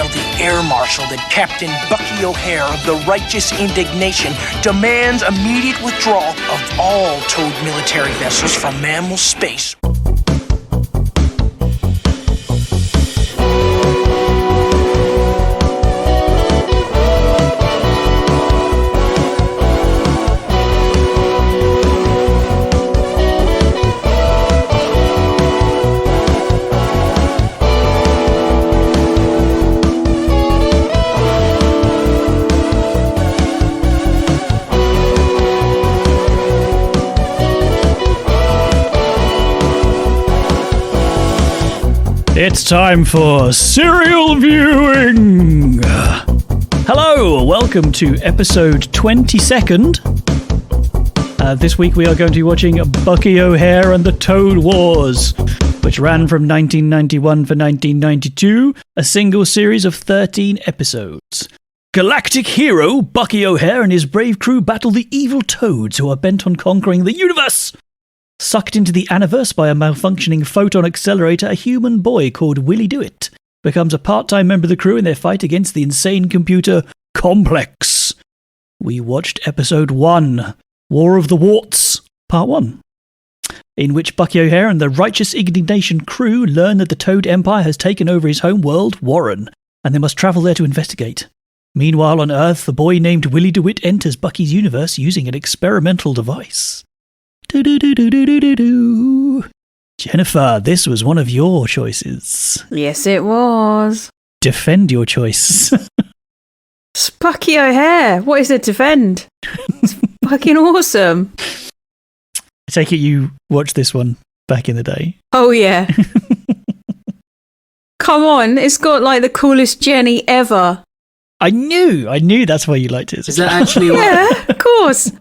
tell the air marshal that Captain Bucky O'Hare of the Righteous Indignation demands immediate withdrawal of all towed military vessels from mammal space. It's time for serial viewing! Hello, welcome to episode 22nd. This week we are going to be watching Bucky O'Hare and the Toad Wars, which ran from 1991 for 1992, a single series of 13 episodes. Galactic hero Bucky O'Hare and his brave crew battle the evil toads who are bent on conquering the universe. Sucked into the Aniverse by a malfunctioning photon accelerator, a human boy called Willie Do-It becomes a part-time member of the crew in their fight against the insane computer Complex. We watched episode 1, War of the Warts, part 1, in which Bucky O'Hare and the Righteous Indignation crew learn that the Toad Empire has taken over his home world, Warren, and they must travel there to investigate. Meanwhile, on Earth, the boy named Willie DeWitt enters Bucky's universe using an experimental device. Jennifer, this was one of your choices. Yes, it was. Defend your choice. It's Bucky O'Hare. What is there to defend? It's fucking awesome. I take it you watched this one back in the day. Oh, yeah. Come on, it's got like the coolest Jenny ever. I knew that's why you liked it. Is that actually what? Yeah, of course.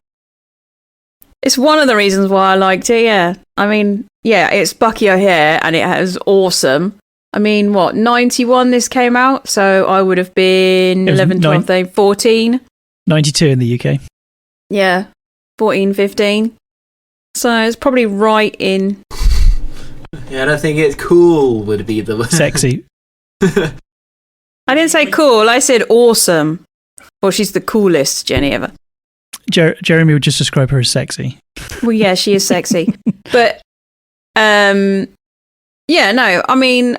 It's one of the reasons why I liked it, yeah. I mean, yeah, it's Bucky O'Hare and it was awesome. I mean, 91 this came out? So I would have been 11, 12, 13, 14. 92 in the UK. Yeah, 14, 15. So it's probably right in... Yeah, I don't think it's cool would be the word. Sexy. I didn't say cool, I said awesome. Well, she's the coolest Jenny ever. Jeremy would just describe her as sexy. Well, yeah, she is sexy. But, yeah, no, I mean,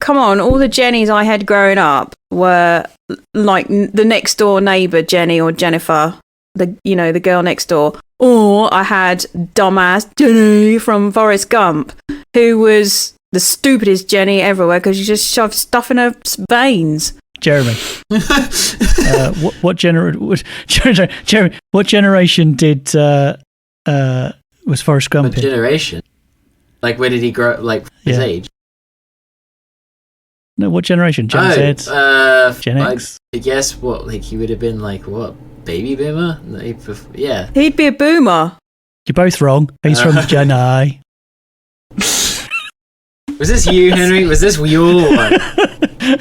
come on, all the Jennies I had growing up were like the next door neighbour Jenny or Jennifer, the girl next door. Or I had dumbass Jenny from Forrest Gump, who was the stupidest Jenny everywhere because she just shoved stuff in her veins. Jeremy, what generation did was Forrest Gump in? Generation? Like, where did he grow? Like, his age? No, what generation? Gen Z? Gen X? I guess he would have been like, what, baby boomer? Yeah. He'd be a boomer. You're both wrong. He's from Gen I. Was this you, Henry? Was this your one?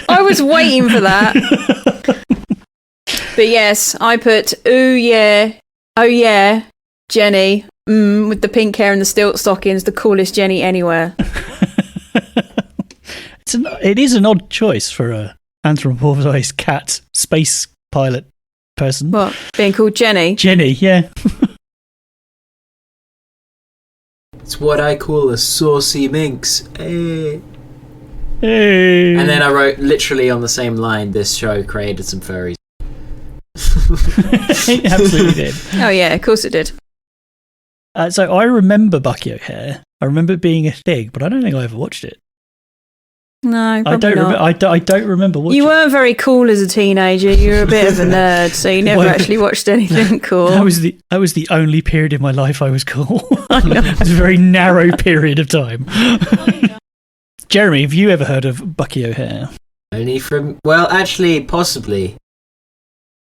I was waiting for that. But yes, I put, ooh yeah, oh yeah, Jenny, with the pink hair and the stilt stockings, the coolest Jenny anywhere. It is an odd choice for a anthropomorphised cat space pilot person. What, being called Jenny? Jenny, yeah. It's what I call a saucy minx. Hey. Hey. And then I wrote literally on the same line, this show created some furries. It absolutely did. Oh yeah, of course it did. So I remember Bucky O'Hare. I remember it being a thing, but I don't think I ever watched it. No, probably not. I don't remember watching. You weren't very cool as a teenager. You were a bit of a nerd, so you never actually watched anything cool. That was the only period in my life I was cool. I know. It was a very narrow period of time. Jeremy, have you ever heard of Bucky O'Hare? Only from... Well, actually, possibly.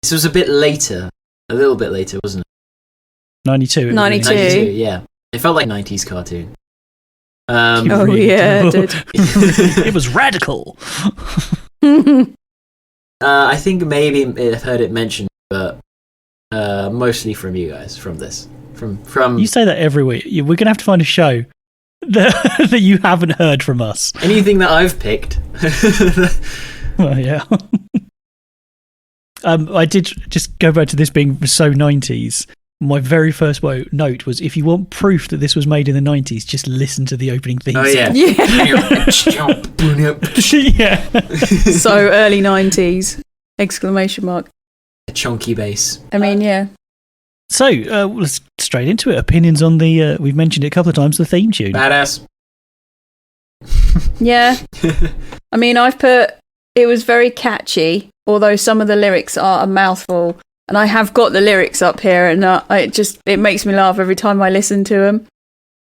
This was a bit later. A little bit later, wasn't it? 92. 92, yeah. It felt like 90s cartoon. Oh yeah, it did. It was radical. I think maybe I've heard it mentioned, but mostly from you guys, from this. From You say that every week. We're going to have to find a show that you haven't heard from us. Anything that I've picked. Well, yeah. I did just go back to this being so 90s. My very first note was, if you want proof that this was made in the 90s, just listen to the opening theme Oh, song. yeah. Yeah. So early 90s. Exclamation mark. A chunky bass. I mean, yeah. So, let's straight into it. Opinions on the, we've mentioned it a couple of times, the theme tune. Badass. Yeah. I mean, I've put, it was very catchy, although some of the lyrics are a mouthful. And I have got the lyrics up here, and it makes me laugh every time I listen to them.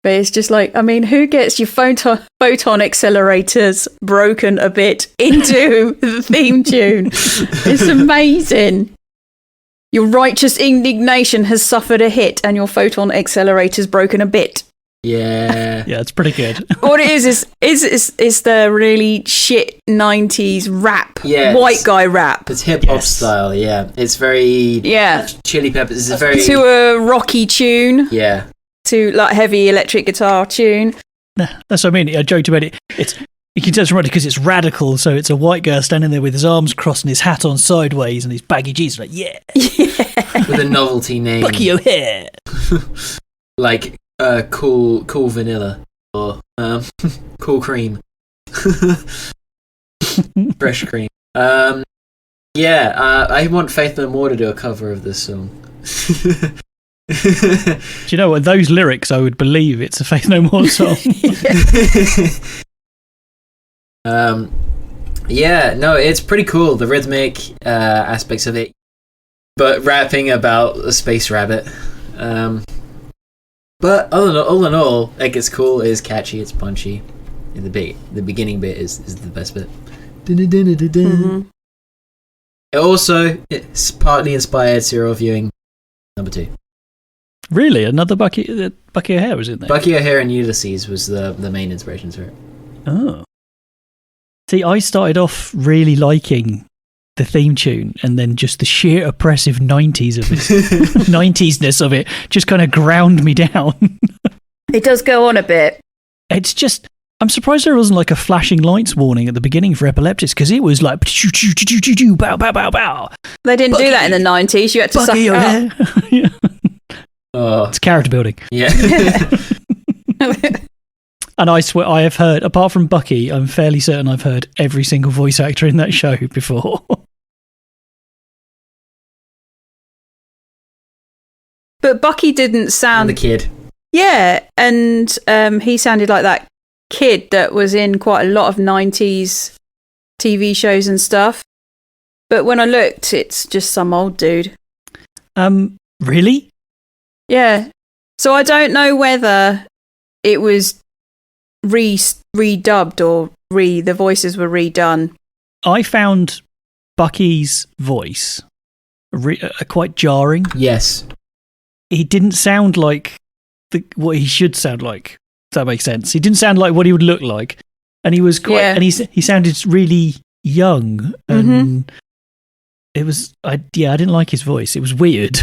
But it's just like, I mean, who gets your photon accelerators broken a bit into the theme tune? It's amazing. Your righteous indignation has suffered a hit, and your photon accelerator's broken a bit. Yeah. Yeah, it's pretty good. What it is the really shit 90s rap. Yeah, white guy rap. It's hip hop Yes. style, yeah. It's very Chili Peppers. It's very To a rocky tune. yeah. To like heavy electric guitar tune. That's what I mean. I joked about it. You can tell it's right because it's radical. So it's a white guy standing there with his arms crossed and his hat on sideways and his baggy jeans. Like, yeah. With a novelty name. Bucky O'Hare. Like cool vanilla or cool cream. Fresh cream. Yeah, I want Faith No More to do a cover of this song. Do you know what? Those lyrics, I would believe it's a Faith No More song. Yeah, no, it's pretty cool, the rhythmic aspects of it, but rapping about a space rabbit. But all in all, like, it's cool, it's catchy, it's punchy. And the beginning bit is the best bit. Mm-hmm. It's partly inspired serial viewing number 2. Really? Another Bucky O'Hare was in there? Bucky O'Hare and Ulysses was the main inspirations for it. Oh. See, I started off really liking the theme tune, and then just the sheer oppressive 90s of it, 90s-ness of it, just kind of ground me down. It does go on a bit. It's just, I'm surprised there wasn't like a flashing lights warning at the beginning for epileptics, because it was like, bow, bow, bow, bow. They didn't do that in the 90s. You had to suck Bucky it up. O'Hare. Yeah. Oh, It's character building. yeah. And I swear, I have heard, apart from Bucky, I'm fairly certain I've heard every single voice actor in that show before. But Bucky didn't And sound... the kid. Yeah, and he sounded like that kid that was in quite a lot of 90s TV shows and stuff. But when I looked, it's just some old dude. Really? Yeah. So I don't know whether it was redubbed or the voices were redone. I found Bucky's voice quite jarring. Yes. He didn't sound like what he should sound like. If that makes sense. He didn't sound like what he would look like, and he was quite. Yeah. And he sounded really young, and it was. I didn't like his voice. It was weird.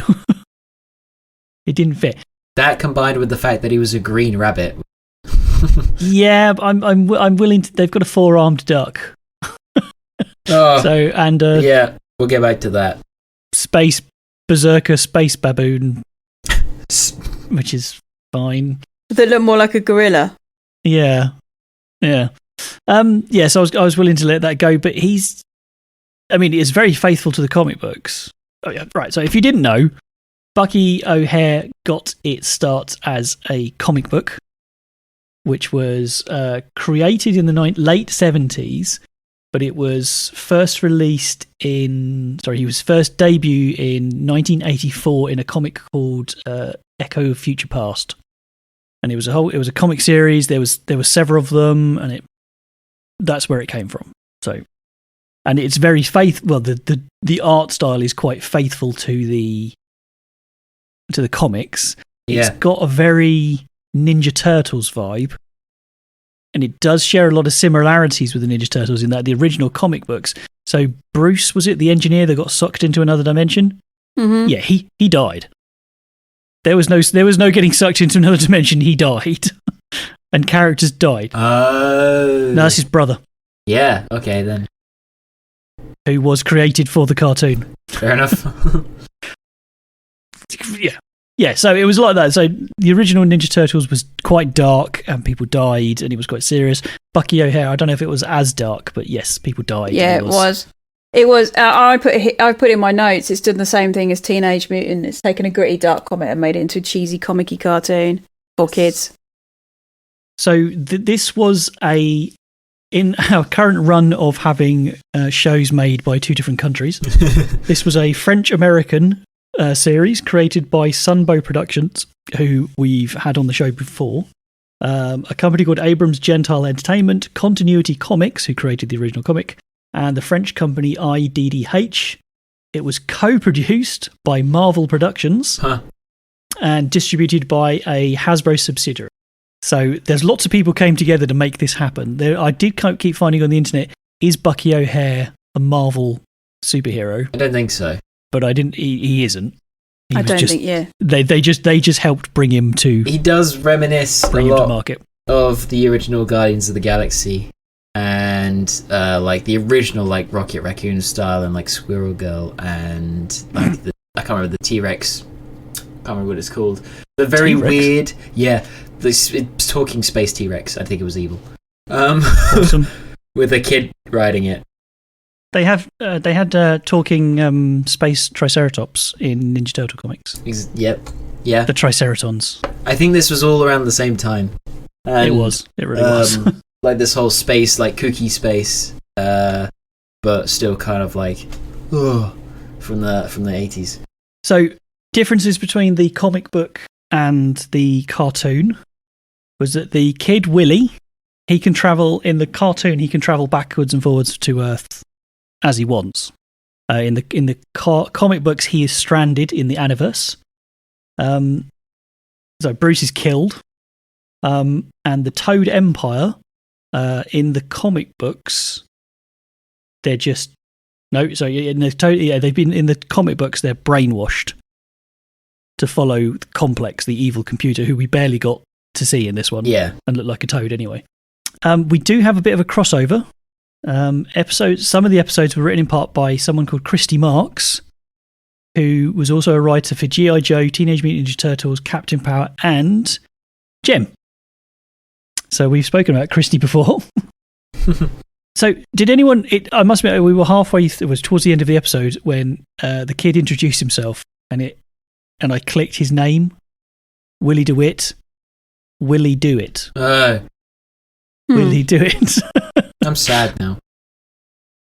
It didn't fit. That combined with the fact that he was a green rabbit. Yeah, I'm willing to. They've got a 4-armed duck. Oh, So and yeah, we'll get back to that. space berserker space baboon, which is fine. They look more like a gorilla. Yeah. So I was willing to let that go, but he's very faithful to the comic books. Oh yeah, right. So if you didn't know, Bucky O'Hare got its start as a comic book, which was created in the late 70s, but it was first released he was first debut in 1984 in a comic called Echo of Future Past. And it was a comic series. There were several of them, and that's where it came from. So, and it's very faithful. Well, the art style is quite faithful to the comics. Yeah. It's got a very Ninja Turtles vibe, and it does share a lot of similarities with the Ninja Turtles in that the original comic books. So Bruce, was it the engineer that got sucked into another dimension? Mm-hmm. Yeah, he died. There was no getting sucked into another dimension. He died, and characters died. Oh. No, that's his brother. Yeah. Okay then. who was created for the cartoon. Fair enough. Yeah, so it was like that. So the original Ninja Turtles was quite dark and people died and it was quite serious. Bucky O'Hare, I don't know if it was as dark, but yes, people died. Yeah, it was. It was. I put in my notes. It's done the same thing as Teenage Mutant. It's taken a gritty, dark comic and made it into a cheesy, comic-y cartoon for kids. So this was in our current run of having shows made by two different countries. This was a French-American series created by Sunbow Productions, who we've had on the show before. A company called Abrams Gentile Entertainment, Continuity Comics, who created the original comic, and the French company IDDH. It was co-produced by Marvel Productions and distributed by a Hasbro subsidiary. So there's lots of people came together to make this happen. I did keep finding on the internet, is Bucky O'Hare a Marvel superhero? I don't think so. But I didn't. He isn't. I don't think. Yeah. They just helped bring him to. He does reminisce a lot to market of the original Guardians of the Galaxy, and like the original like Rocket Raccoon style, and like Squirrel Girl, and like I can't remember the T-Rex. Can't remember what it's called. The very T-Rex. weird. Yeah, it's talking space T-Rex. I think it was evil. Awesome. With a kid riding it. They had talking space Triceratops in Ninja Turtle comics. Yep. Yeah. The Triceratons. I think this was all around the same time. And, it was. It really was. Like this whole space, like kooky space, but still kind of like from the 80s. So differences between the comic book and the cartoon was that the kid Willy, he can travel in the cartoon. He can travel backwards and forwards to Earth as he wants. In the comic books, he is stranded in the Aniverse. So Bruce is killed, and the Toad Empire in the comic books, they're just in they've been in the comic books. They're brainwashed to follow Complex, the evil computer, who we barely got to see in this one. Yeah, and look like a toad anyway. We do have a bit of a crossover. Some of the episodes were written in part by someone called Christy Marks, who was also a writer for G.I. Joe, Teenage Mutant Ninja Turtles, Captain Power, and Gem. So we've spoken about Christy before. So did anyone... I must admit, we were halfway... It was towards the end of the episode when the kid introduced himself, and I clicked his name, Willie DeWitt. Willie Do It. Willie Do It. I'm sad now.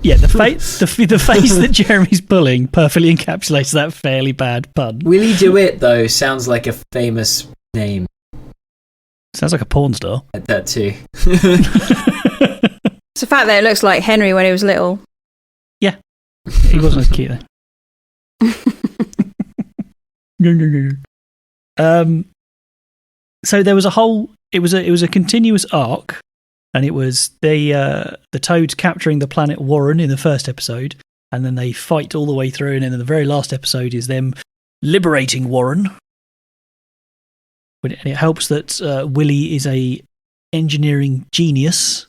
Yeah, the face that Jeremy's pulling perfectly encapsulates that fairly bad pun. Willie DeWitt, though, sounds like a famous name. Sounds like a porn star. That too. It's the fact that it looks like Henry when he was little. Yeah, he wasn't as cute then. So there was a whole. It was a continuous arc. And it was the Toads capturing the planet Warren in the first episode, and then they fight all the way through, and then the very last episode is them liberating Warren. And it helps that Willie is a engineering genius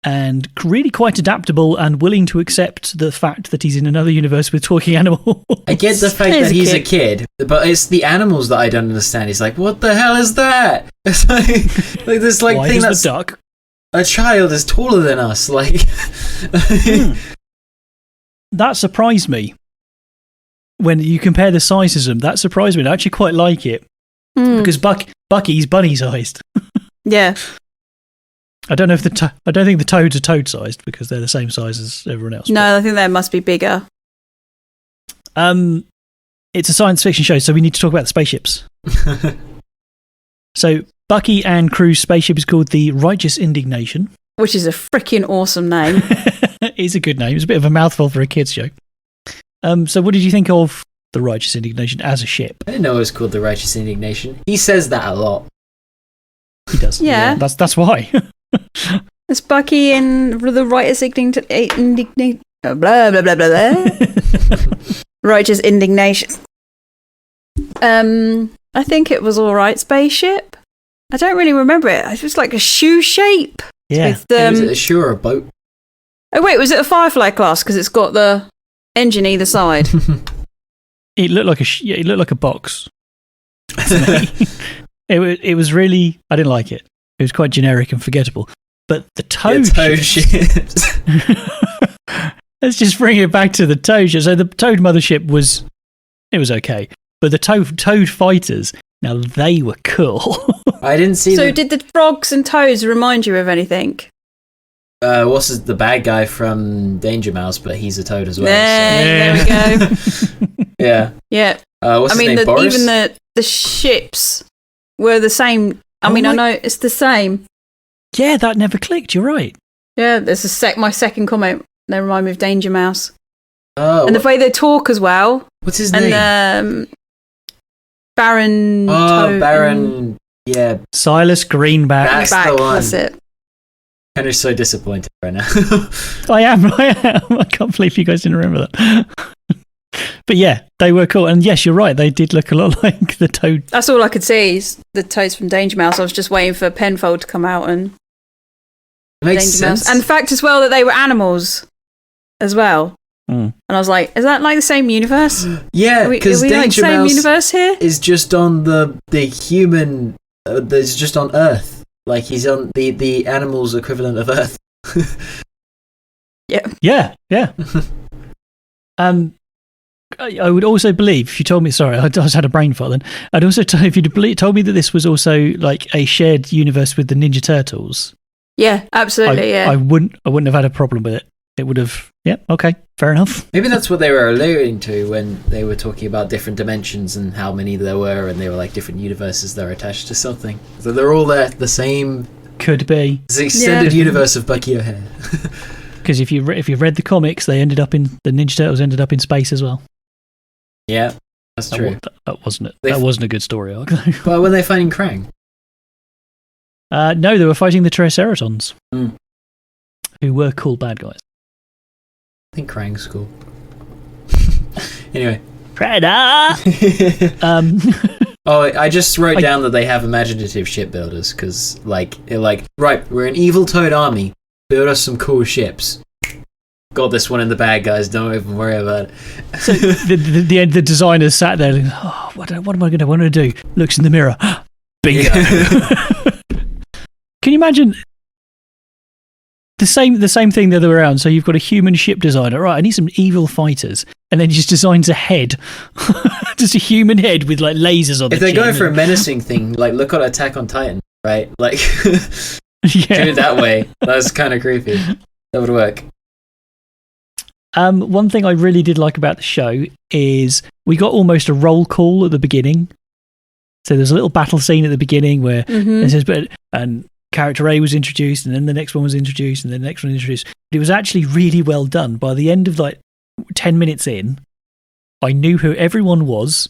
and really quite adaptable and willing to accept the fact that he's in another universe with talking animals. I get the fact that he's a kid, but it's the animals that I don't understand. He's like, what the hell is that? It's like this like Why thing is that's the duck? A child is taller than us, like. That surprised me. When you compare the sizes of them, that surprised me. I actually quite like it because Bucky's bunny-sized. Yeah. I don't know if I don't think the toads are toad-sized because they're the same size as everyone else. No, I think they must be bigger. It's a science fiction show, so we need to talk about the spaceships. So Bucky and crew's spaceship is called the Righteous Indignation. Which is a freaking awesome name. It's a good name. It's a bit of a mouthful for a kid's show. So what did you think of the Righteous Indignation as a ship? I didn't know it was called the Righteous Indignation. He says that a lot. He does. Yeah. That's why. It's Bucky and the Righteous Indignation. Blah, blah, blah, blah, blah. Righteous Indignation. I think it was all right. Spaceship. I don't really remember it. It was like a shoe shape. Yeah. With, Was it a shoe or a boat? Oh wait, was it a Firefly class? Because it's got the engine either side. It looked like it looked like a box. It was really, I didn't like it. It was quite generic and forgettable. But the Toad ships. Let's just bring it back to the Toad ship. So the Toad mothership was okay, but the Toad fighters, now they were cool. I didn't see. So did the frogs and toads remind you of anything? What's the bad guy from Danger Mouse? But he's a toad as well. There we go. Yeah. Yeah. What's his name? Boris? Even the ships were the same. I know it's the same. Yeah, that never clicked. You're right. Yeah, there's my second comment. They remind me of Danger Mouse. Oh, and the way they talk as well. What's his name? And Baron. Baron. Yeah. Silas Greenback. That's the one. That's it. Henry's so disappointed right now. I am. I can't believe you guys didn't remember that. But yeah, they were cool. And yes, you're right. They did look a lot like the Toad. That's all I could see is the toads from Danger Mouse. I was just waiting for Penfold to come out and Makes Danger sense. Mouse. And the fact as well that they were animals as well. Mm. And I was like, is that like the same universe? Yeah, because Danger same Mouse universe here? is just on the human. There's just on Earth. Like he's on the animals equivalent of Earth. Yeah. I would also believe if you told me. Sorry, I just had a brain fart. Then I'd also if you told me that this was also like a shared universe with the Ninja Turtles. Yeah, absolutely. I wouldn't have had a problem with it. It would have. Yeah. Okay. Fair enough. Maybe that's what they were alluding to when they were talking about different dimensions and how many there were, and they were like different universes that are attached to something. So they're all there, the same. Could be. It's the extended universe of Bucky O'Hare. Because if you read the comics, the Ninja Turtles ended up in space as well. Yeah, that's true. That wasn't it. That wasn't a good story arc. Well, when they finding Krang? No, they were fighting the Triceratons, who were cool bad guys. I think Krang's cool. Anyway. Predator! I just wrote down that they have imaginative shipbuilders, because, right, we're an evil toad army. Build us some cool ships. Got this one in the bag, guys. Don't even worry about it. So the designers sat there like, oh, what am I going to want to do? Looks in the mirror. Bingo! Can you imagine... The same thing the other way around. So you've got a human ship designer, right? I need some evil fighters, and then he just designs a head, just a human head with like lasers on. If they're going for a menacing thing, like look at Attack on Titan, right? Like, do it that way. That's kind of creepy. That would work. One thing I really did like about the show is we got almost a roll call at the beginning. So there's a little battle scene at the beginning where it says, and character A was introduced, and then the next one was introduced, and then the next one introduced. But it was actually really well done. By the end of like 10 minutes in, I knew who everyone was.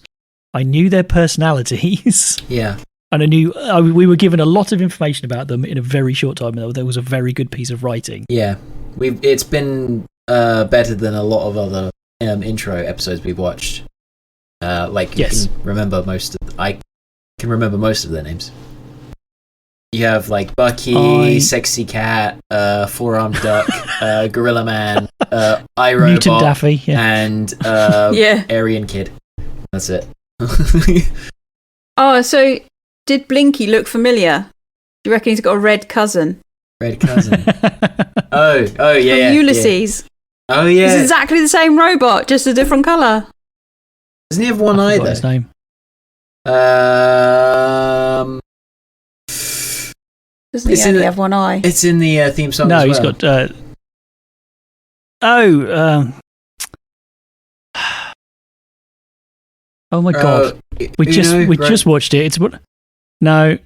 I knew their personalities. Yeah. And I knew we were given a lot of information about them in a very short time. There was a very good piece of writing. Yeah. It's been better than a lot of other intro episodes we've watched. I can remember most of their names. You have like Bucky, Sexy Cat, Four-Armed Duck, Gorilla Man, iRobot, Mutant Daffy, and Aryan Kid. That's it. Oh, so did Blinky look familiar? Do you reckon he's got a red cousin? Red cousin. Oh yeah. From Ulysses. Yeah. Oh yeah. It's exactly the same robot, just a different colour. Doesn't he have one eye though? His name. Doesn't he only have one eye? It's in the theme song. No, as well. he's got. Oh my god! We just watched it. It's what? No.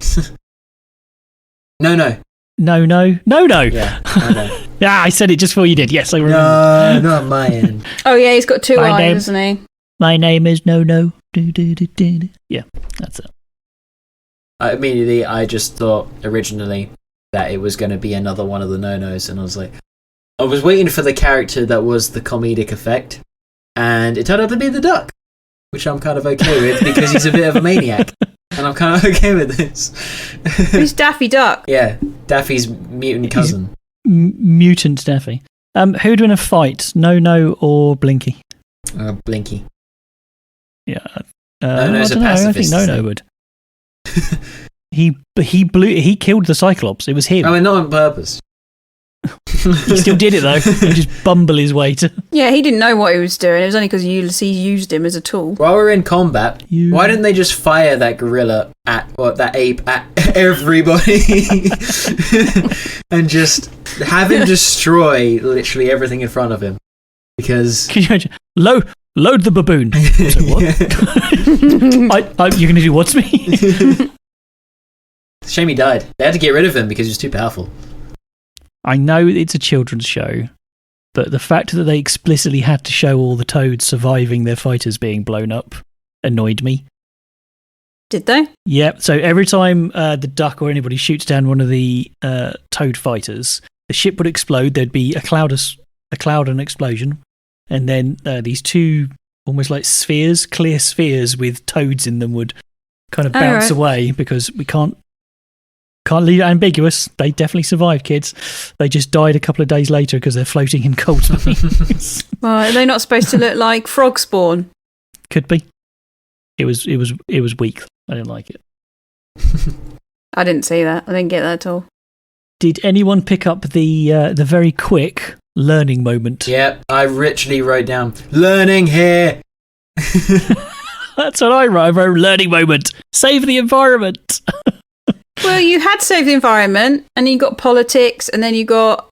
No. Yeah. Yeah, I said it just before you did. Yes, I remember. No, not my end. Oh yeah, he's got two eyes, doesn't he? My name is No. Yeah, that's it. Immediately, I just thought originally that it was going to be another one of the no-nos, and I was like, I was waiting for the character that was the comedic effect, and it turned out to be the duck, which I'm kind of okay with because he's a bit of a maniac, and I'm kind of okay with this. Who's Daffy Duck? Yeah, Daffy's mutant cousin. Mutant Daffy. Who'd win a fight? No or Blinky? Blinky. Yeah. No-No's I a don't know. I think pacifist, No would. He killed the Cyclops. It was him. I mean, not on purpose. He still did it though. He just bumble his way to. Yeah, he didn't know what he was doing. It was only because Ulysses used him as a tool. While we're in combat, why didn't they just fire that gorilla that ape at everybody and just have him destroy literally everything in front of him? Because Can you imagine? Load the baboon. So what? You're going to do what to me? shame he died. They had to get rid of him because he was too powerful. I know it's a children's show, but the fact that they explicitly had to show all the toads surviving their fighters being blown up annoyed me. Did they? Yeah, so every time the duck or anybody shoots down one of the toad fighters, the ship would explode. There'd be a cloud and explosion, and then these two almost like spheres, clear spheres with toads in them would kind of bounce away because we can't leave it ambiguous. They definitely survived, kids. They just died a couple of days later because they're floating in cold springs. Well, are they not supposed to look like frog spawn? Could be. It was weak. I didn't like it. I didn't see that. I didn't get that at all. Did anyone pick up the very quick learning moment? Yeah, I literally wrote down learning here. That's what I wrote. I wrote learning moment. Save the environment. Well, you had save the environment, and you got politics, and then you got,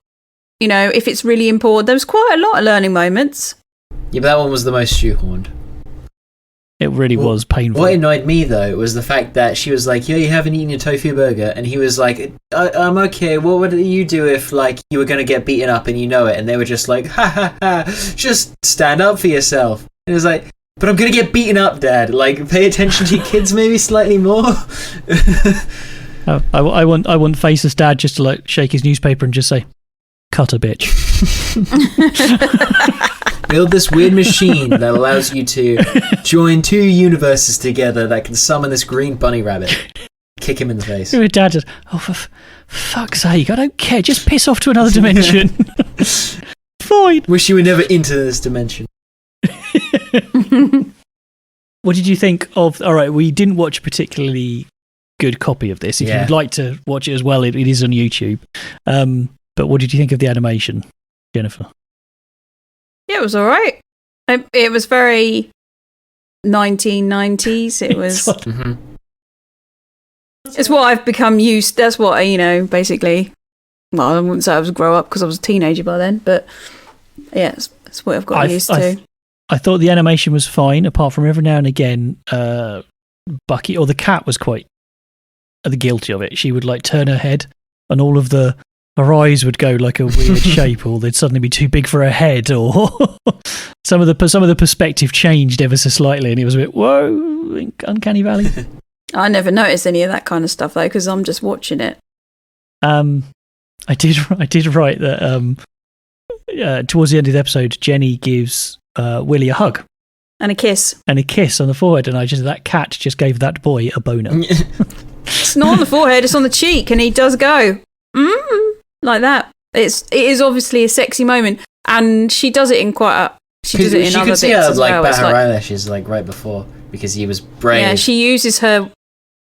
if it's really important. There was quite a lot of learning moments. Yeah, but that one was the most shoehorned. It really was painful. What annoyed me, though, was the fact that she was like, "Yo, you haven't eaten your tofu burger," and he was like, "I'm okay. What would you do if, like, you were going to get beaten up and you know it?" And they were just like, "Ha ha ha! Just stand up for yourself." And it was like, "But I'm going to get beaten up, Dad. Like, pay attention to your kids maybe slightly more." I want Faceless Dad just to like shake his newspaper and just say, "Cut a bitch." Build this weird machine that allows you to join two universes together that can summon this green bunny rabbit. Kick him in the face. Your dad just, for fuck's sake, I don't care. Just piss off to another dimension. Fine. Wish you were never into this dimension. What did you think of... All right, we didn't watch a particularly good copy of this. If you'd like to watch it as well, it is on YouTube. But what did you think of the animation, Jennifer? Yeah, it was all right. It was very 1990s. It was... It's what I've become used... That's what, basically... Well, I wouldn't say I was a grow-up because I was a teenager by then, but yeah, it's what I've got used to. I thought the animation was fine, apart from every now and again, Bucky, or the cat was quite guilty of it. She would like turn her head and all of her eyes would go like a weird shape, or they'd suddenly be too big for her head, or some of the perspective changed ever so slightly, and it was a bit, whoa, uncanny valley. I never noticed any of that kind of stuff though, because I'm just watching it. I did write that towards the end of the episode, Jenny gives Willie a hug. And a kiss. And a kiss on the forehead, and that cat just gave that boy a boner. It's not on the forehead, it's on the cheek, and he does go, like that. It is obviously a sexy moment, and she does it in quite a... She does it in other bits as well. She could see her bat her eyelashes right before, because he was brave. Yeah, she uses her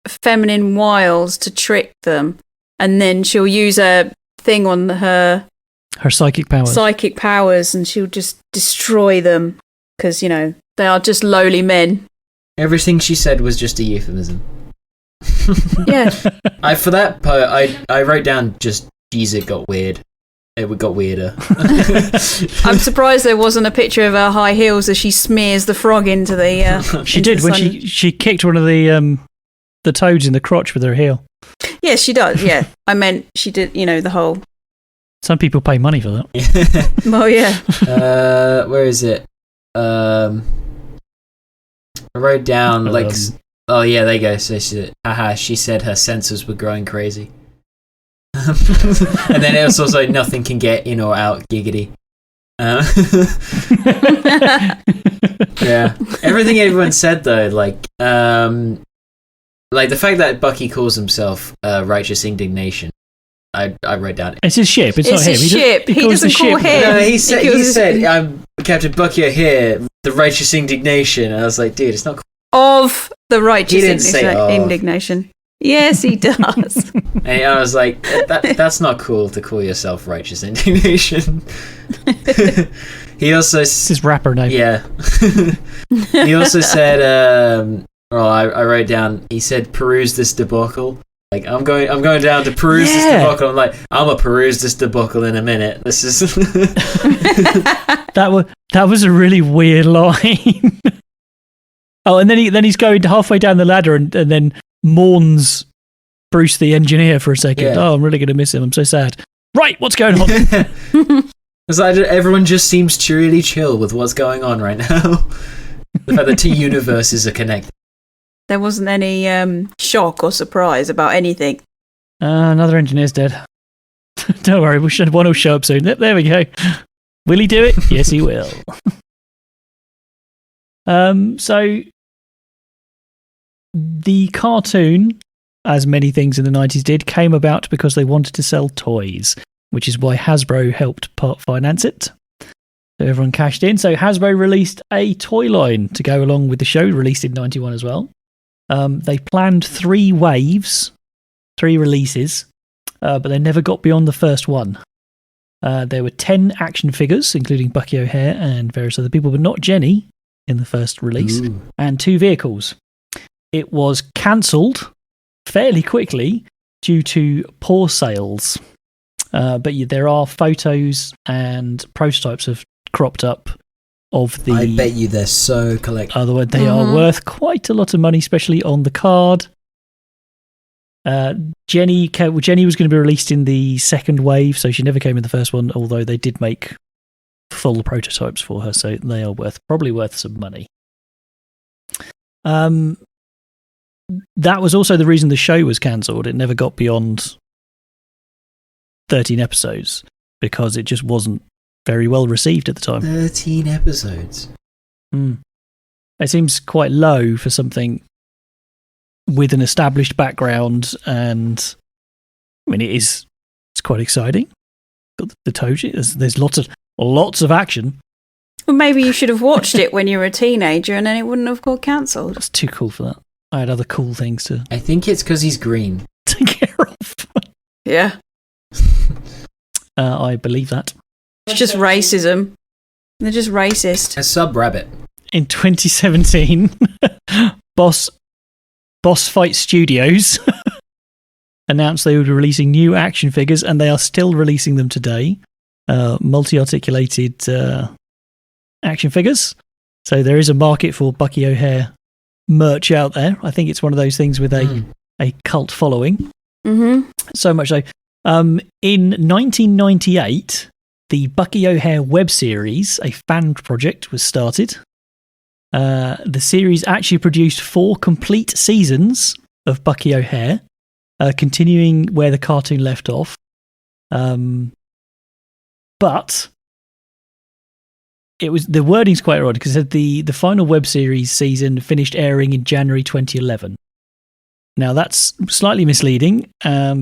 feminine wiles to trick them, and then she'll use a thing on her psychic powers, and she'll just destroy them because they are just lowly men. Everything she said was just a euphemism. Yeah. For that part, I wrote down just Jesus got weird. It got weirder. I'm surprised there wasn't a picture of her high heels as she smears the frog into the. She did when she kicked one of the toads in the crotch with her heel. Yeah, she does. Yeah, I meant she did. The whole. Some people pay money for that. Well, yeah. Where is it? I wrote down oh yeah, there you go. So she said her senses were growing crazy. And then it was also nothing can get in or out, giggity. Yeah, everything everyone said though, like the fact that Bucky calls himself Righteous Indignation, I wrote down. It's his ship. It's not him. His ship. He calls the doesn't call ship. him. No, he said, I'm Captain Bucky O'Hare, the Righteous Indignation. And I was like, dude, it's not cool. Of the Righteous didn't say of. Indignation. Yes, he does. And I was like, that's not cool to call yourself Righteous Indignation. He also... It's his rapper name. Yeah. He also said, well, I wrote down, he said, peruse this debacle. Like, I'm going down to peruse this debacle. I'm like, I'm gonna peruse this debacle in a minute. This is... That was a really weird line. Oh, and then he's going halfway down the ladder and then mourns Bruce the engineer for a second. Yeah. Oh, I'm really going to miss him. I'm so sad. Right, what's going on? It's like everyone just seems really chill with what's going on right now. The fact that two universes are connected. There wasn't any shock or surprise about anything. Another engineer's dead. Don't worry, one will show up soon. There we go. Will he do it? Yes, he will. So the cartoon, as many things in the 90s did, came about because they wanted to sell toys, which is why Hasbro helped part finance it. So everyone cashed in. So Hasbro released a toy line to go along with the show, released in 91 as well. They planned 3 waves, 3 releases, but they never got beyond the first one. There were 10 action figures, including Bucky O'Hare and various other people, but not Jenny in the first release, and 2 vehicles. It was cancelled fairly quickly due to poor sales. But there are photos and prototypes have cropped up of the... I bet you they're so collectible. Otherwise, they are worth quite a lot of money, especially on the card. Jenny was going to be released in the second wave, so she never came in the first one, although they did make full prototypes for her, so they are probably worth some money. That was also the reason the show was cancelled. It never got beyond 13 episodes because it just wasn't very well received at the time. 13 episodes. It seems quite low for something with an established background, and I mean it's quite exciting. Got the Toji. There's lots of action. Well, maybe you should have watched it when you were a teenager, and then it wouldn't have got cancelled. That's too cool for that. I had other cool things to I think it's because he's green. take care of. Yeah, I believe that. it's just racism. They're just racist. A sub-rabbit. In 2017, Boss Fight Studios announced they would be releasing new action figures, and they are still releasing them today. Multi-articulated action figures. So there is a market for Bucky O'Hare merch out there. I think it's one of those things with a cult following. So much so. In 1998, the Bucky O'Hare web series, a fan project, was started. The series actually produced 4 complete seasons of Bucky O'Hare, continuing where the cartoon left off. But the wording's quite odd because it said the final web series season finished airing in January 2011. Now that's slightly misleading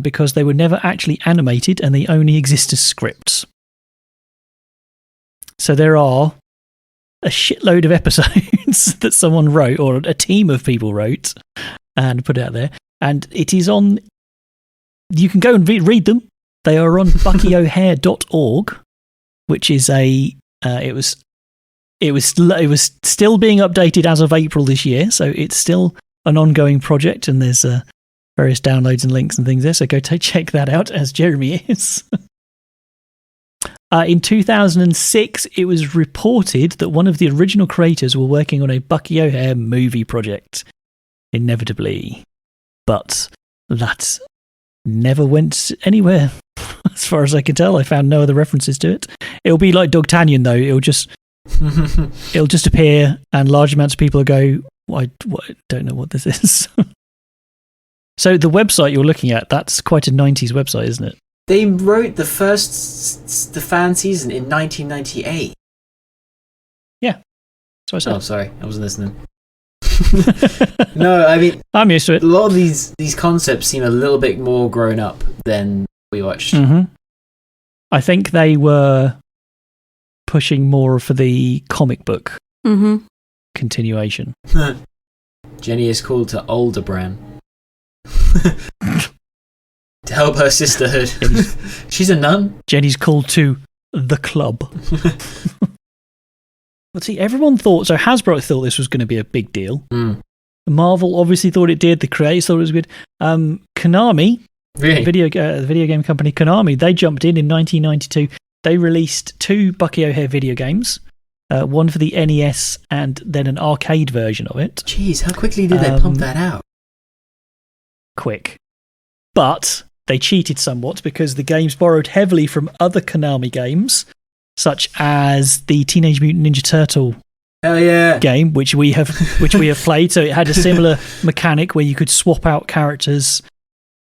because they were never actually animated and they only exist as scripts. So there are a shitload of episodes that someone wrote, or a team of people wrote and put out there, and it is on. You can go and read them. They are on buckyohare.org, which is it was still being updated as of April this year, so it's still an ongoing project, and there's various downloads and links and things there, so go check that out, as Jeremy is. In 2006, it was reported that one of the original creators were working on a Bucky O'Hare movie project, inevitably. But that never went anywhere, as far as I can tell. I found no other references to it. It'll be like Dogtanian, though. It'll just appear, and large amounts of people will go, I don't know what this is. So the website you're looking at, that's quite a 90s website, isn't it? They wrote the fan season in 1998. Yeah. So I said. Oh, sorry. I wasn't listening. No, I mean... I'm used to it. A lot of these concepts seem a little bit more grown up than we watched. Mm-hmm. I think they were pushing more for the comic book continuation. Jenny is called to Aldebaran to help her sisterhood. She's a nun. Jenny's called to the club. Let's see, everyone thought, so Hasbro thought this was going to be a big deal. Marvel obviously thought it did. The creators thought it was good. Konami, Really? the video game company Konami, they jumped in 1992. They released 2 Bucky O'Hare video games, one for the NES and then an arcade version of it. Jeez, how quickly did they pump that out? Quick. But they cheated somewhat because the games borrowed heavily from other Konami games, such as the Teenage Mutant Ninja Turtle game, which we have played. So it had a similar mechanic where you could swap out characters,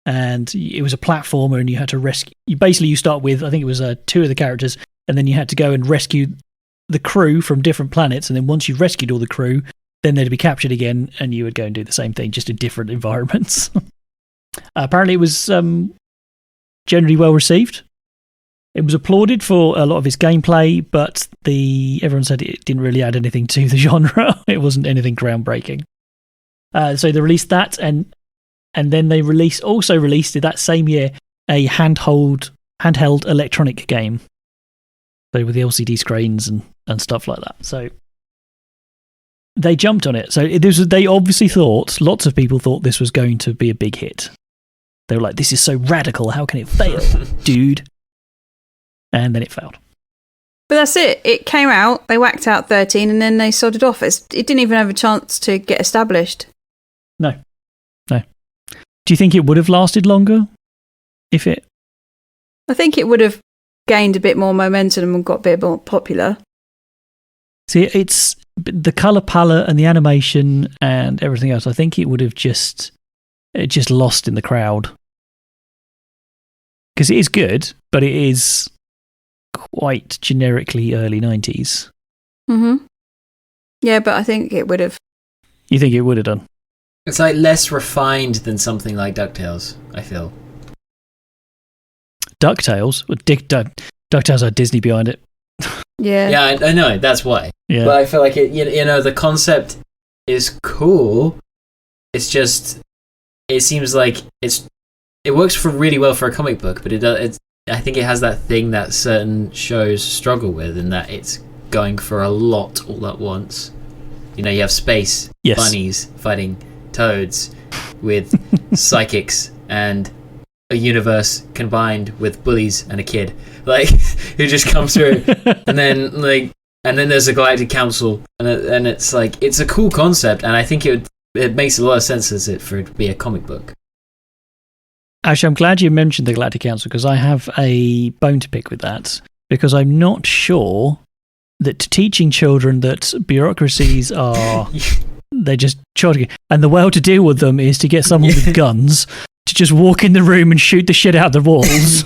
and it was a platformer, and you had to rescue. You start with, I think it was 2 of the characters, and then you had to go and rescue the crew from different planets. And then once you rescued all the crew, then they'd be captured again, and you would go and do the same thing, just in different environments. Apparently, it was generally well received. It was applauded for a lot of its gameplay, but everyone said it didn't really add anything to the genre. It wasn't anything groundbreaking. So they released that, and then they also released that same year a handheld electronic game. So with the LCD screens and stuff like that. So they jumped on it. So they obviously thought, lots of people thought this was going to be a big hit. They were like, this is so radical, how can it fail, dude? And then it failed. But that's it. It came out, they whacked out 13, and then they sodded off. It didn't even have a chance to get established. No. Do you think it would have lasted longer if it... I think it would have gained a bit more momentum and got a bit more popular. See, it's the colour palette and the animation and everything else. I think it would have just lost in the crowd. Because it is good, but it is quite generically early 90s. Mm-hmm. Yeah, but I think it would have. You think it would have done? It's like less refined than something like DuckTales, I feel. DuckTales? DuckTales had Disney behind it. Yeah. Yeah, I know, that's why. Yeah. But I feel like the concept is cool. It's just, it seems like it works really well for a comic book, but I think it has that thing that certain shows struggle with, in that it's going for a lot all at once. You have space, bunnies fighting toads with psychics and a universe combined with bullies and a kid, who just come through, and then there's a galactic council, and it's like, it's a cool concept, and I think it makes a lot of sense for it to be a comic book. Actually, I'm glad you mentioned the Galactic Council, because I have a bone to pick with that, because I'm not sure that teaching children that bureaucracies are they're just charging, and the way to deal with them is to get someone with guns to just walk in the room and shoot the shit out of the walls.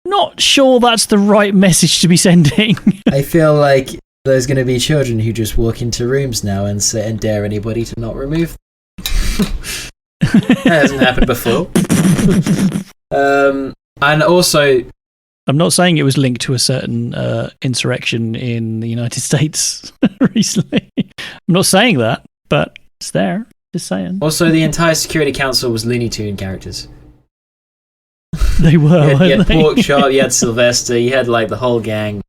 Not sure that's the right message to be sending. I feel like there's going to be children who just walk into rooms now and dare anybody to not remove them. That hasn't happened before. And also, I'm not saying it was linked to a certain insurrection in the United States recently. I'm not saying that, but it's there. Just saying. Also, the entire Security Council was Looney Tune characters. They were. You had Porkchop, you had Sylvester, you had the whole gang.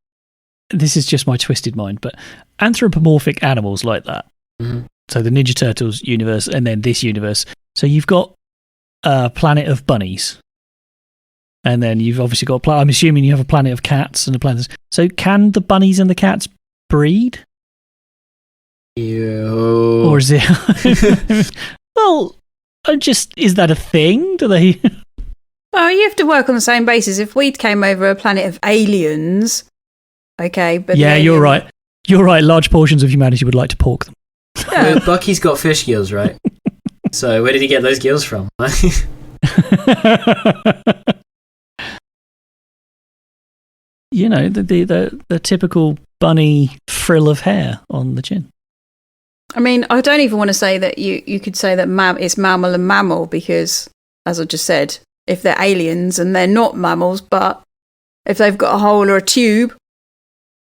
This is just my twisted mind, but anthropomorphic animals like that. Mm-hmm. So the Ninja Turtles universe, and then this universe. So you've got a planet of bunnies. And then you've obviously got I'm assuming you have a planet of cats and a planet. So can the bunnies and the cats breed? Ew. Or is it? Well, is that a thing? Do they? Oh, you have to work on the same basis. If we came over a planet of aliens, okay, but yeah, you're right. You're right. Large portions of humanity would like to pork them. Yeah. Well, Bucky's got fish gills, right? So where did he get those gills from? The typical bunny frill of hair on the chin. I mean, I don't even want to say that you could say that it's mammal and mammal, because, as I just said, if they're aliens and they're not mammals, but if they've got a hole or a tube,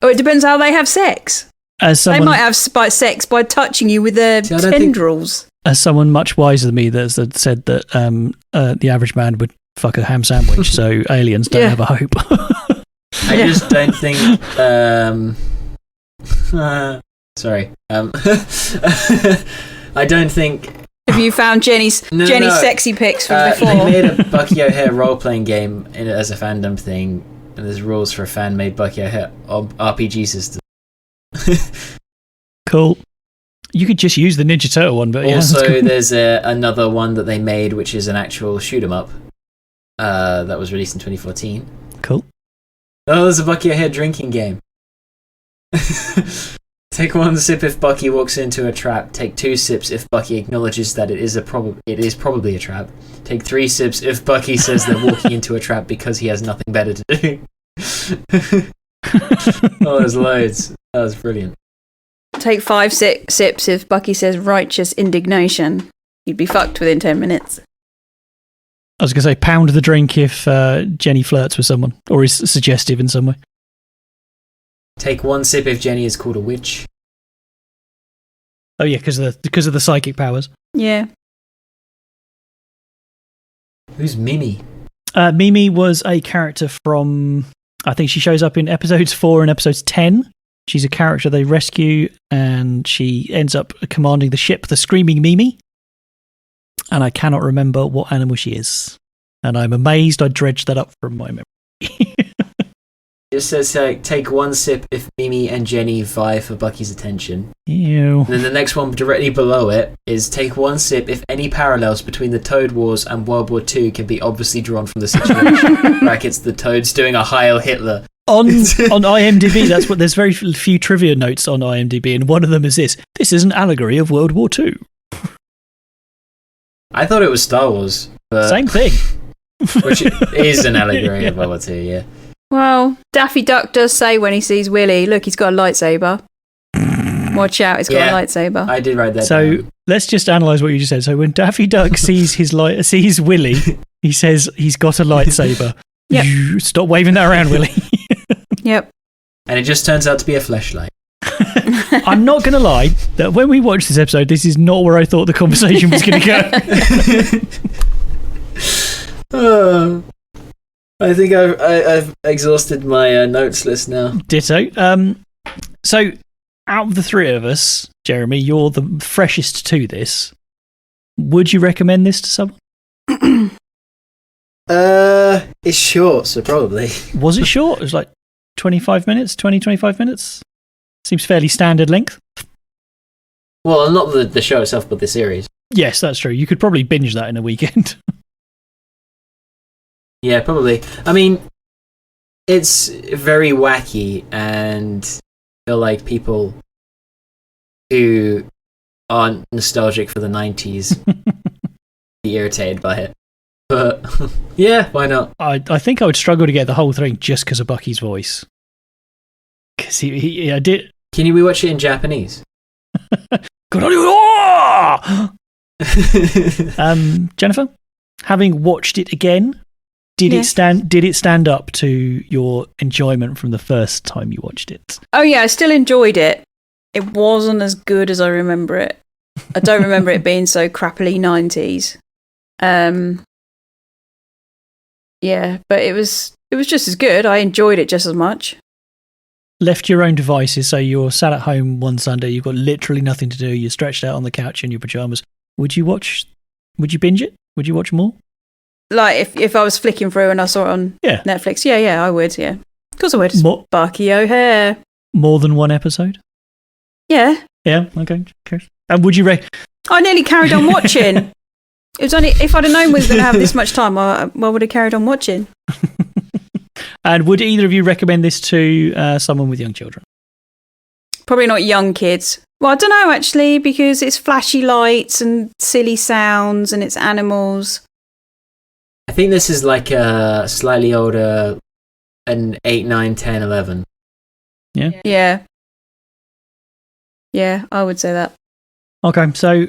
or it depends how they have sex. They might have sex by touching you with their tendrils. As someone much wiser than me that's said that the average man would fuck a ham sandwich, so aliens don't have a hope. I just don't think... sorry. I don't think... Have you found Jenny's sexy pics from before? They made a Bucky O'Hare role-playing game as a fandom thing, and there's rules for a fan-made Bucky O'Hare RPG system. Cool. You could just use the Ninja Turtle one, but also cool. There's another one that they made, which is an actual shoot 'em up that was released in 2014. Cool. Oh, there's a Bucky O'Hare drinking game. Take 1 sip if Bucky walks into a trap. Take 2 sips if Bucky acknowledges that it is probably a trap. Take 3 sips if Bucky says they're walking into a trap because he has nothing better to do. Oh, there's loads. That was brilliant. Take 5 sips if Bucky says righteous indignation. You'd be fucked within 10 minutes. I was going to say pound the drink if Jenny flirts with someone or is suggestive in some way. Take 1 sip if Jenny is called a witch. Oh yeah, because of the psychic powers. Yeah. Who's Mimi? Mimi was a character from... I think she shows up in episodes 4 and episodes 10. She's a character they rescue, and she ends up commanding the ship, the Screaming Mimi. And I cannot remember what animal she is. And I'm amazed I dredged that up from my memory. It just says take 1 sip if Mimi and Jenny vie for Bucky's attention. Ew. And then the next one directly below it is take 1 sip if any parallels between the Toad Wars and World War II can be obviously drawn from the situation. Brackets, the Toads doing a Heil Hitler. On IMDb, there's very few trivia notes on IMDb, and one of them is this. This is an allegory of World War II. I thought it was Star Wars. But Same thing. Which is an allegory of World War II, yeah. Well, Daffy Duck does say when he sees Willy, look, he's got a lightsaber. Watch out, he's got a lightsaber. I did write that So down. let's just analyse what you just said. So when Daffy Duck sees Willy, he says he's got a lightsaber. Yep. Stop waving that around, Willy. Yep. And it just turns out to be a fleshlight. I'm not going to lie that when we watched this episode, this is not where I thought the conversation was going to go. I think I've exhausted my notes list now. Ditto. So, out of the three of us, Jeremy, you're the freshest to this. Would you recommend this to someone? It's short, so probably. Was it short? It was like 25 minutes, 25 minutes? Seems fairly standard length. Well, not the show itself, but the series. Yes, that's true. You could probably binge that in a weekend. Yeah, probably. I mean, it's very wacky, and I feel like people who aren't nostalgic for the 90s be irritated by it. But yeah, why not? I think I would struggle to get the whole thing just because of Bucky's voice. Because I did. Can you rewatch it in Japanese? Jennifer, having watched it again, did it stand up to your enjoyment from the first time you watched it? Oh yeah, I still enjoyed it. It wasn't as good as I remember it. I don't remember it being so crappily 90s. Yeah, but it was just as good. I enjoyed it just as much. Left your own devices, so you're sat at home one Sunday, you've got literally nothing to do, you're stretched out on the couch in your pajamas. Would you binge it? Would you watch more? Like if I was flicking through and I saw it on Netflix, yeah, I would, yeah. Of course I would. Bucky O'Hare. More than one episode? Yeah. Yeah, okay. And would you I nearly carried on watching. It was only if I'd have known we were going to have this much time, I would have carried on watching. And would either of you recommend this to someone with young children? Probably not young kids. Well, I don't know actually, because it's flashy lights and silly sounds and it's animals. I think this is like a slightly older, an 8, 9, 10, 11. Yeah? Yeah. Yeah, I would say that. Okay, so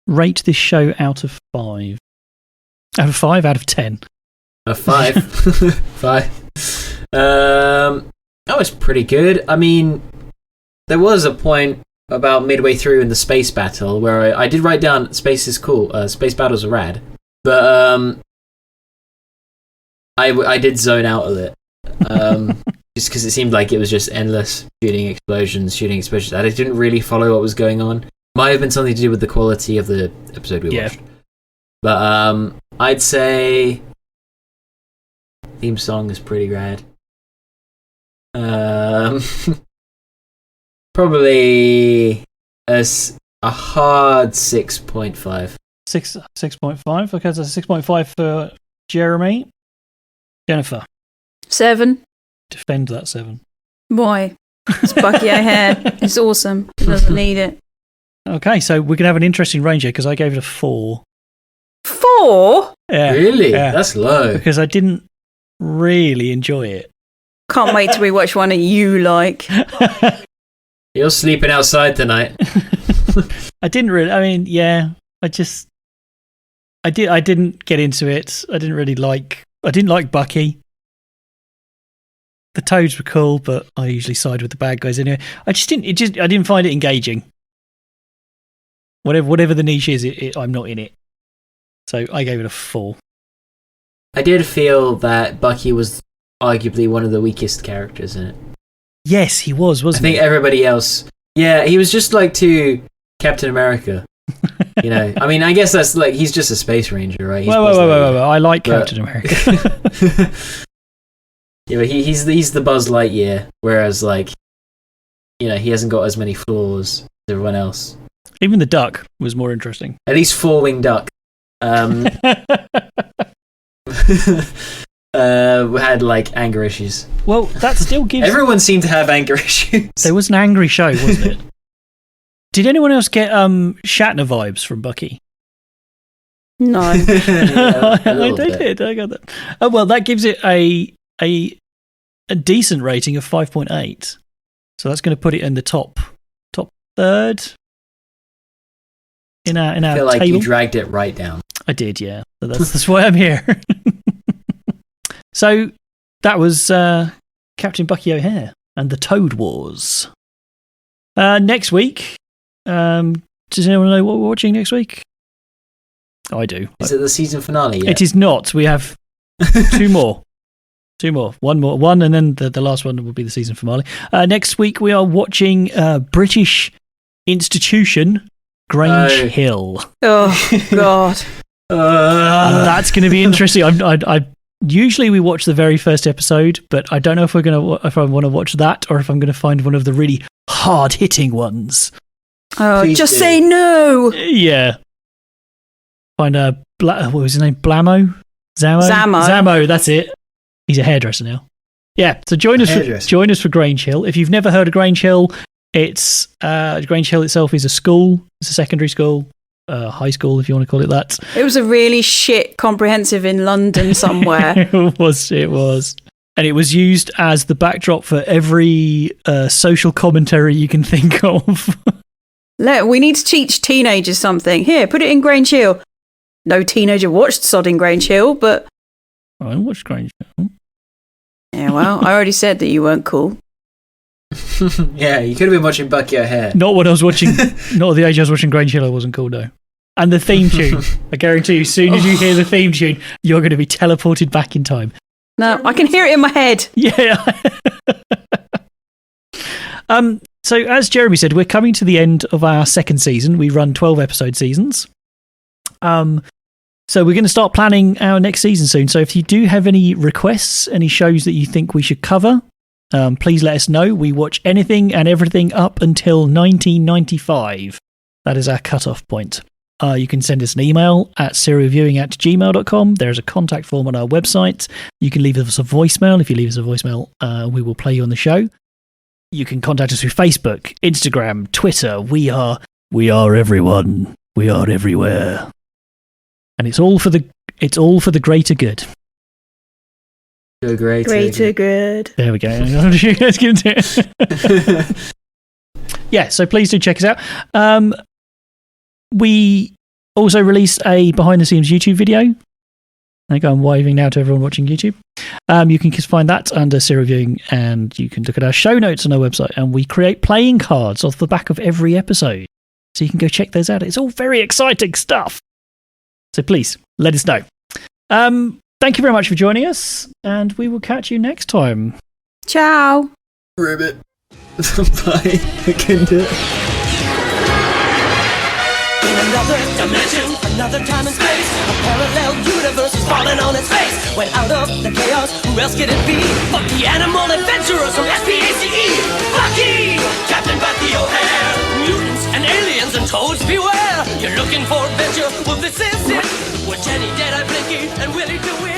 rate this show out of 5. Out of 5, out of 10. A 5. 5. That was pretty good. I mean, there was a point about midway through in the space battle where I did write down space is cool. Space battles are rad. But I did zone out a bit. Just because it seemed like it was just endless shooting explosions. I didn't really follow what was going on. Might have been something to do with the quality of the episode we watched. But I'd say theme song is pretty rad. Probably a hard 6.5. 6.5. Okay, so 6.5 for Jeremy. Jennifer. 7. Defend that 7. Why? It's Bucky O'Hare. It's awesome. It doesn't need it. Okay, so we can have an interesting range here because I gave it a 4. 4? Yeah, really? Yeah. That's low. Because I didn't really enjoy it. Can't wait to rewatch one that you like. You're sleeping outside tonight. I didn't really. I mean, yeah. I didn't get into it. I didn't like Bucky. The Toads were cool, but I usually side with the bad guys anyway. I didn't find it engaging. Whatever the niche is, I'm not in it. So I gave it a 4. I did feel that Bucky was arguably one of the weakest characters in it. Yes, he wasn't I think he? everybody else... Yeah, he was just like to Captain America. You know, I mean, I guess that's like, he's just a space ranger, right? Wait. I like Captain America. Yeah, but he's the Buzz Lightyear, whereas, like, you know, he hasn't got as many flaws as everyone else. Even the duck was more interesting. At least Four-Winged Duck. Had, like, anger issues. Well, that still gives... Everyone seemed to have anger issues. There was an angry show, wasn't it? Did anyone else get Shatner vibes from Bucky? No. Yeah, I did. I got that. Oh, well, that gives it a decent rating of 5.8. So that's going to put it in the top third in our I feel like table. you dragged it right down. I did, yeah. So that's why I'm here. So that was Captain Bucky O'Hare and the Toad Wars. Next week, does anyone know what we're watching next week? I do. Is it the season finale yet? It is not. We have 2 more. 2 more. One, and then the last one will be the season finale. Next week, we are watching British institution Grange Hill. Oh, God. And that's going to be interesting. I usually we watch the very first episode, but I don't know if I want to watch that or if I'm going to find one of the really hard-hitting ones. Oh, Please just do. say no. Yeah. Find what was his name? Blamo? Zamo. That's it. He's a hairdresser now. Yeah, so join us for Grange Hill. If you've never heard of Grange Hill, it's Grange Hill itself is a school. It's a secondary school, high school if you want to call it that. It was a really shit comprehensive in London somewhere. It was. And it was used as the backdrop for every social commentary you can think of. We need to teach teenagers something. Here, put it in Grange Hill. No teenager watched Sod in Grange Hill, but... I watched Grange Hill. Yeah, well, I already said that you weren't cool. Yeah, you could have been watching Bucky O'Hare. Not what I was watching. Not at the age I was watching Grange Hill. I wasn't cool, though. And the theme tune. I guarantee you, as soon as you hear the theme tune, you're going to be teleported back in time. No, I can hear it in my head. Yeah. So, as Jeremy said, we're coming to the end of our second season. We run 12-episode seasons. So we're going to start planning our next season soon. So if you do have any requests, any shows that you think we should cover, please let us know. We watch anything and everything up until 1995. That is our cutoff point. You can send us an email at serialviewing@gmail.com. There's a contact form on our website. You can leave us a voicemail. If you leave us a voicemail, we will play you on the show. You can contact us through Facebook, Instagram, Twitter. We are everyone. We are everywhere. And it's all for the greater good. The Greater good. There we go. Let's get into it. Yeah, so please do check us out. We also released a behind the scenes YouTube video I think I'm waving now to everyone watching YouTube. You can find that under Serial Viewing, and you can look at our show notes on our website, and we create playing cards off the back of every episode. So you can go check those out. It's all very exciting stuff. So please, let us know. Thank you very much for joining us, and we will catch you next time. Ciao. Ribbit. Bye. I can do it. In another dimension, another time and space, a parallel universe is falling on its face. When out of the chaos, who else could it be? Bucky Animal Adventurers from SPACE. Bucky! Captain Bucky O'Hare. Mutants and aliens and toads beware. You're looking for adventure? Well, this is it. With Jenny, Deadeye, Blinky, and Willie DeWitt.